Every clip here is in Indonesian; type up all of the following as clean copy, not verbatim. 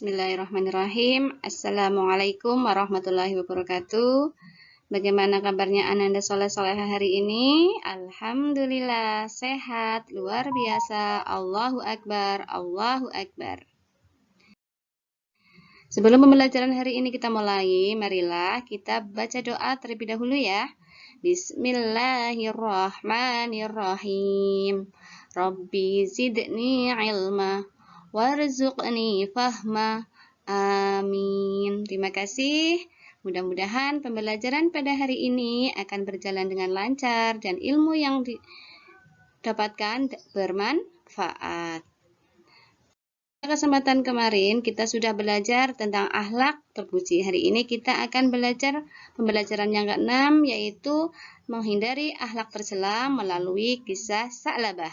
Bismillahirrahmanirrahim. Assalamualaikum warahmatullahi wabarakatuh. Bagaimana kabarnya Ananda soleh-soleha hari ini? Alhamdulillah, sehat, luar biasa. Allahu Akbar, Allahu Akbar. Sebelum pembelajaran hari ini kita mulai, marilah kita baca doa terlebih dahulu ya. Bismillahirrahmanirrahim. Rabbi zidni ilma warzuqni fahma. Amin. Terima kasih. Mudah-mudahan pembelajaran pada hari ini akan berjalan dengan lancar dan ilmu yang didapatkan bermanfaat. Pada kesempatan kemarin kita sudah belajar tentang akhlak terpuji. Hari ini kita akan belajar pembelajaran yang ke-6, yaitu menghindari akhlak tercela melalui kisah Sa'labah.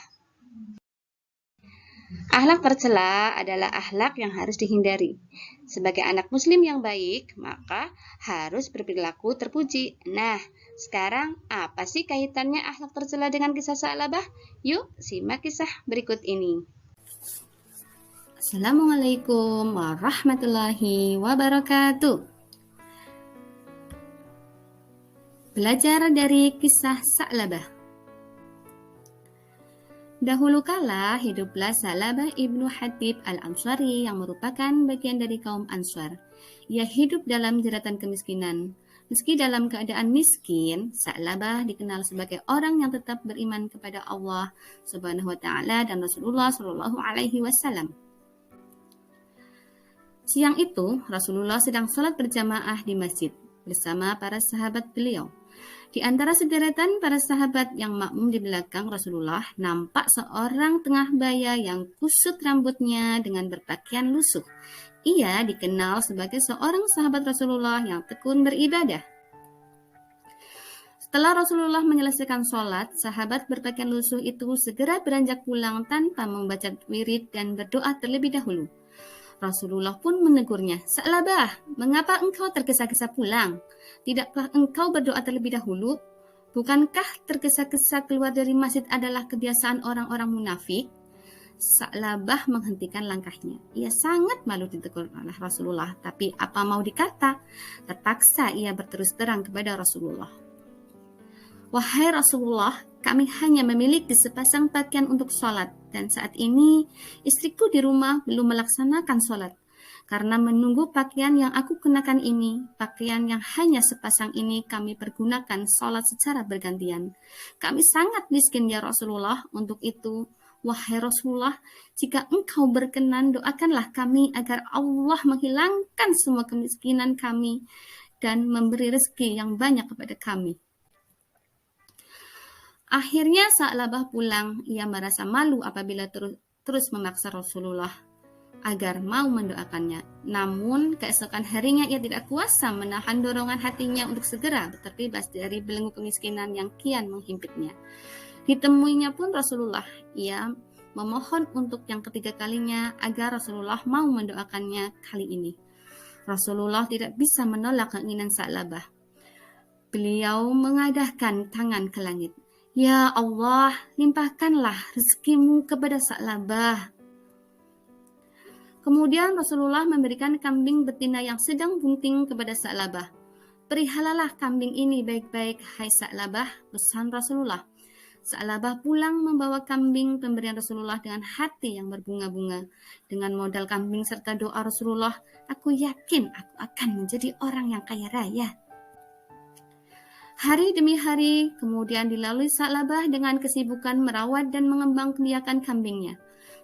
Akhlak tercela adalah akhlak yang harus dihindari. Sebagai anak muslim yang baik, maka harus berperilaku terpuji. Nah, sekarang apa sih kaitannya akhlak tercela dengan kisah Sa'labah? Yuk, simak kisah berikut ini. Assalamualaikum warahmatullahi wabarakatuh. Belajar dari kisah Sa'labah. Dahulu kala hiduplah Sa'labah ibnu Hatib al-Ansari yang merupakan bagian dari kaum Ansar. Ia hidup dalam jeratan kemiskinan. Meski dalam keadaan miskin, Sa'labah dikenal sebagai orang yang tetap beriman kepada Allah Subhanahu wa taala dan Rasulullah Shallallahu alaihi wasallam. Siang itu, Rasulullah sedang sholat berjamaah di masjid bersama para sahabat beliau. Di antara sederetan para sahabat yang makmum di belakang Rasulullah, nampak seorang tengah baya yang kusut rambutnya dengan berpakaian lusuh. Ia dikenal sebagai seorang sahabat Rasulullah yang tekun beribadah. Setelah Rasulullah menyelesaikan sholat, sahabat berpakaian lusuh itu segera beranjak pulang tanpa membaca wirid dan berdoa terlebih dahulu. Rasulullah pun menegurnya, "Sa'labah, mengapa engkau tergesa-gesa pulang? Tidakkah engkau berdoa terlebih dahulu? Bukankah tergesa-gesa keluar dari masjid adalah kebiasaan orang-orang munafik?" Sa'labah menghentikan langkahnya. Ia sangat malu ditegur oleh Rasulullah, tapi apa mau dikata? Terpaksa ia berterus terang kepada Rasulullah. "Wahai Rasulullah, kami hanya memiliki sepasang pakaian untuk sholat, dan saat ini istriku di rumah belum melaksanakan sholat. Karena menunggu pakaian yang aku kenakan ini, pakaian yang hanya sepasang ini kami pergunakan sholat secara bergantian. Kami sangat miskin ya Rasulullah, untuk itu, wahai Rasulullah, jika engkau berkenan, doakanlah kami agar Allah menghilangkan semua kemiskinan kami dan memberi rezeki yang banyak kepada kami." Akhirnya Sa'labah pulang. Ia merasa malu apabila terus memaksa Rasulullah agar mau mendoakannya. Namun keesokan harinya ia tidak kuasa menahan dorongan hatinya untuk segera terbebas dari belenggu kemiskinan yang kian menghimpitnya. Ditemuinya pun Rasulullah. Ia memohon untuk yang ketiga kalinya agar Rasulullah mau mendoakannya kali ini. Rasulullah tidak bisa menolak keinginan Sa'labah. Beliau mengadahkan tangan ke langit. "Ya Allah, limpahkanlah rezekimu kepada Sa'labah." Kemudian Rasulullah memberikan kambing betina yang sedang bunting kepada Sa'labah. "Perihalalah kambing ini baik-baik, hai Sa'labah," pesan Rasulullah. Sa'labah pulang membawa kambing pemberian Rasulullah dengan hati yang berbunga-bunga. Dengan modal kambing serta doa Rasulullah, "Aku yakin aku akan menjadi orang yang kaya raya." Hari demi hari kemudian dilalui Sa'labah dengan kesibukan merawat dan mengembangbiakan kambingnya.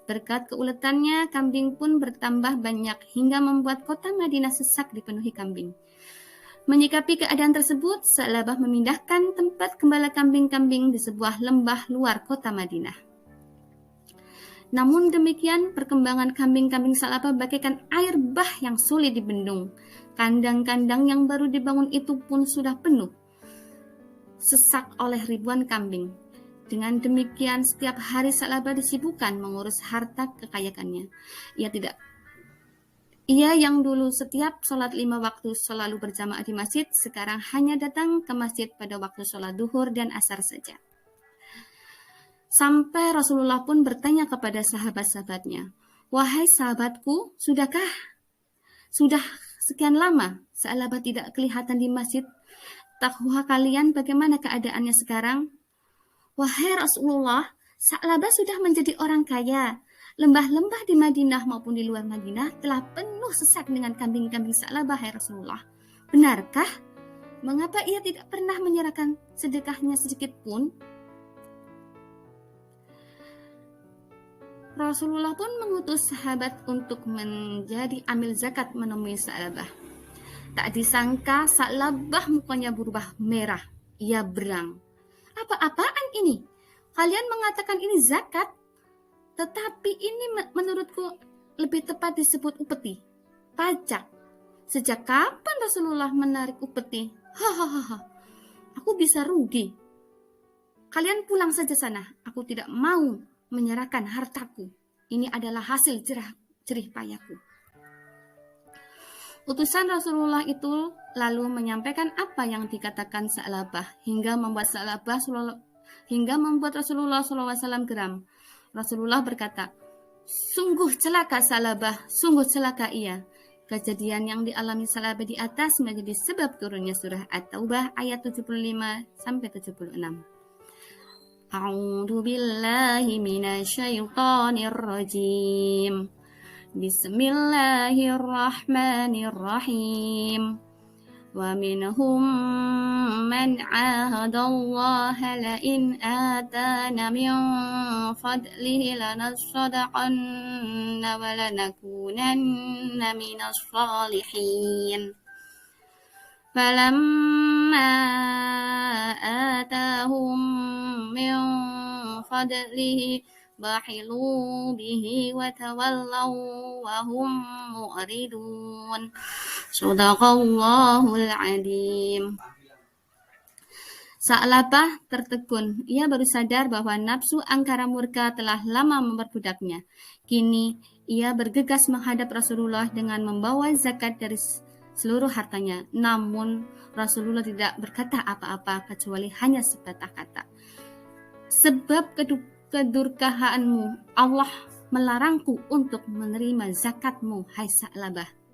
Berkat keuletannya, kambing pun bertambah banyak hingga membuat kota Madinah sesak dipenuhi kambing. Menyikapi keadaan tersebut, Sa'labah memindahkan tempat gembala kambing-kambing di sebuah lembah luar kota Madinah. Namun demikian, perkembangan kambing-kambing Sa'labah bagaikan air bah yang sulit dibendung. Kandang-kandang yang baru dibangun itu pun sudah penuh, sesak oleh ribuan kambing. Dengan demikian, setiap hari Sa'labah disibukkan mengurus harta kekayaannya. Ia yang dulu setiap sholat 5 waktu selalu berjamaah di masjid, sekarang hanya datang ke masjid pada waktu sholat duhur dan asar saja. Sampai Rasulullah pun bertanya kepada sahabat-sahabatnya, "Wahai sahabatku, sudahkah Sudah sekian lama Sa'labah tidak kelihatan di masjid. Tahukah kalian bagaimana keadaannya sekarang? Wahai Rasulullah, Sa'labah sudah menjadi orang kaya. Lembah-lembah di Madinah maupun di luar Madinah telah penuh sesak dengan kambing-kambing Sa'labah, hai Rasulullah. Benarkah? Mengapa ia tidak pernah menyerahkan sedekahnya sedikit pun? Rasulullah pun mengutus sahabat untuk menjadi amil zakat menemui Sa'labah. Tak disangka Sa'labah mukanya berubah merah. Ia berang. Apa-apaan ini? Kalian mengatakan ini zakat, tetapi ini menurutku lebih tepat disebut upeti, pajak. Sejak kapan Rasulullah menarik upeti? Hahaha, aku bisa rugi. Kalian pulang saja sana, aku tidak mau menyerahkan hartaku. Ini adalah hasil jerih payahku. Utusan Rasulullah itu lalu menyampaikan apa yang dikatakan Sa'labah hingga membuat Rasulullah SAW geram. Rasulullah berkata, sungguh celaka Sa'labah, sungguh celaka ia. Kejadian yang dialami Sa'labah di atas menjadi sebab turunnya surah At-Taubah ayat 75-76. A'udzu billahi minasyaitonir rajim. Bismillahirrahmanirrahim. ومنهم من عاهد الله لئن آتانا من فضله لنصدقن ولنكونن من الصالحين فلما آتاهم من فضله بخلوا به وتولوا وهم معرضون. Shadaqallahul Adzim. Sa'labah tertegun. Ia baru sadar bahwa nafsu angkara murka telah lama memperbudaknya. Kini ia bergegas menghadap Rasulullah dengan membawa zakat dari seluruh hartanya. Namun Rasulullah tidak berkata apa-apa kecuali hanya sepatah kata. Sebab kedurkahaanmu, Allah melarangku untuk menerima zakatmu, hai Sa'labah.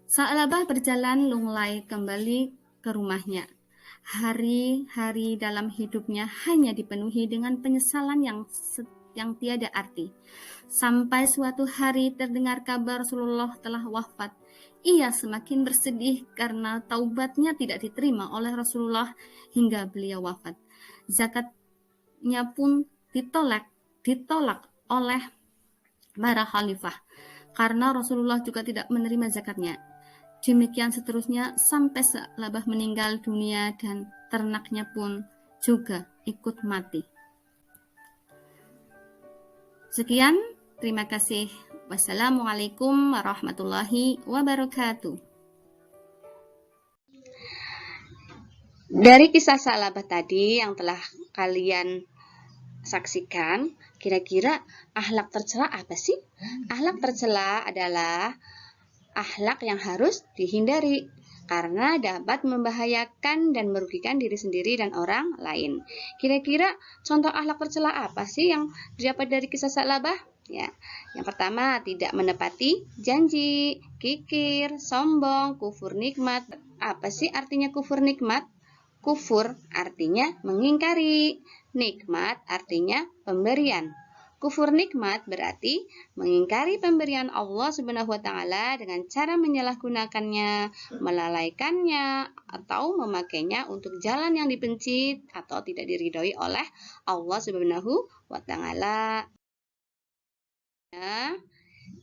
Sa'labah berjalan lunglai kembali ke rumahnya. Hari-hari dalam hidupnya hanya dipenuhi dengan penyesalan yang tiada arti. Sampai suatu hari terdengar kabar Rasulullah telah wafat. Ia semakin bersedih karena taubatnya tidak diterima oleh Rasulullah hingga beliau wafat. Zakatnya pun ditolak oleh para khalifah karena Rasulullah juga tidak menerima zakatnya. Demikian seterusnya sampai Sa'labah meninggal dunia dan ternaknya pun juga ikut mati. Sekian, terima kasih. Wassalamualaikum warahmatullahi wabarakatuh. Dari kisah Sa'labah tadi yang telah kalian saksikan, kira-kira akhlak tercela apa sih? Akhlak tercela adalah akhlak yang harus dihindari karena dapat membahayakan dan merugikan diri sendiri dan orang lain. Kira-kira contoh akhlak tercela apa sih yang didapat dari kisah Sa'labah? Ya, yang pertama, tidak menepati janji, kikir, sombong, kufur nikmat. Apa sih artinya kufur nikmat? Kufur artinya mengingkari, nikmat artinya pemberian. Kufur nikmat berarti mengingkari pemberian Allah Subhanahu wa taala dengan cara menyalahgunakannya, melalaikannya, atau memakainya untuk jalan yang dibenci atau tidak diridhoi oleh Allah Subhanahu wa taala.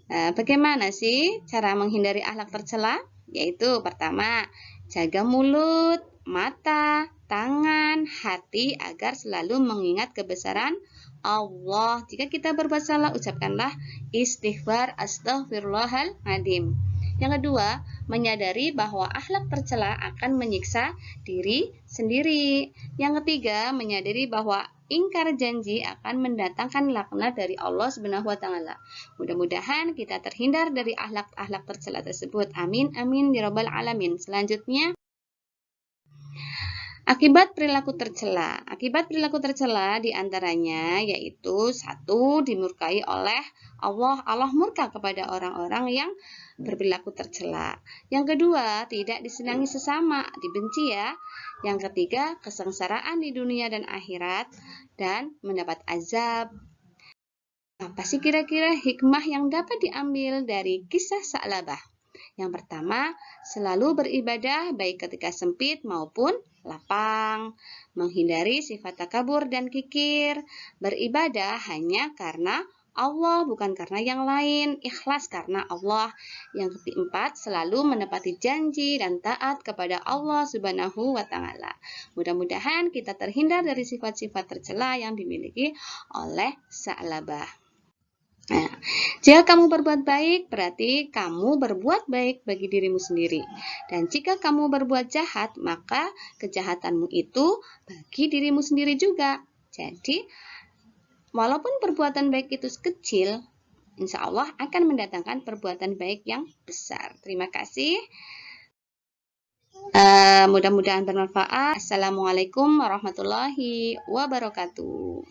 Bagaimana sih cara menghindari akhlak tercela? Yaitu pertama, jaga mulut, mata, tangan, hati agar selalu mengingat kebesaran Allah. Jika kita berbuat salah, ucapkanlah istighfar, astaghfirullahaladzim. Yang kedua, menyadari bahwa akhlak tercela akan menyiksa diri sendiri. Yang ketiga, menyadari bahwa ingkar janji akan mendatangkan laknat dari Allah Subhanahu wa taala. Mudah-mudahan kita terhindar dari akhlak-akhlak tercela tersebut. Amin amin ya rabbal alamin. Selanjutnya, Akibat perilaku tercela. Akibat perilaku tercela diantaranya yaitu 1. Dimurkai oleh Allah. Allah murka kepada orang-orang yang berperilaku tercela. Yang kedua, tidak disenangi sesama, dibenci ya. Yang ketiga, kesengsaraan di dunia dan akhirat dan mendapat azab. Apa sih kira-kira hikmah yang dapat diambil dari kisah Sa'labah? Yang pertama, selalu beribadah baik ketika sempit maupun lapang, menghindari sifat takabur dan kikir, beribadah hanya karena Allah bukan karena yang lain, ikhlas karena Allah. Yang keempat, selalu menepati janji dan taat kepada Allah Subhanahu wa taala. Mudah-mudahan kita terhindar dari sifat-sifat tercela yang dimiliki oleh Sa'labah. Nah, jika kamu berbuat baik, berarti kamu berbuat baik bagi dirimu sendiri. Dan jika kamu berbuat jahat, maka kejahatanmu itu bagi dirimu sendiri juga. Jadi, walaupun perbuatan baik itu kecil, insya Allah akan mendatangkan perbuatan baik yang besar. Terima kasih. Mudah-mudahan bermanfaat. Assalamualaikum warahmatullahi wabarakatuh.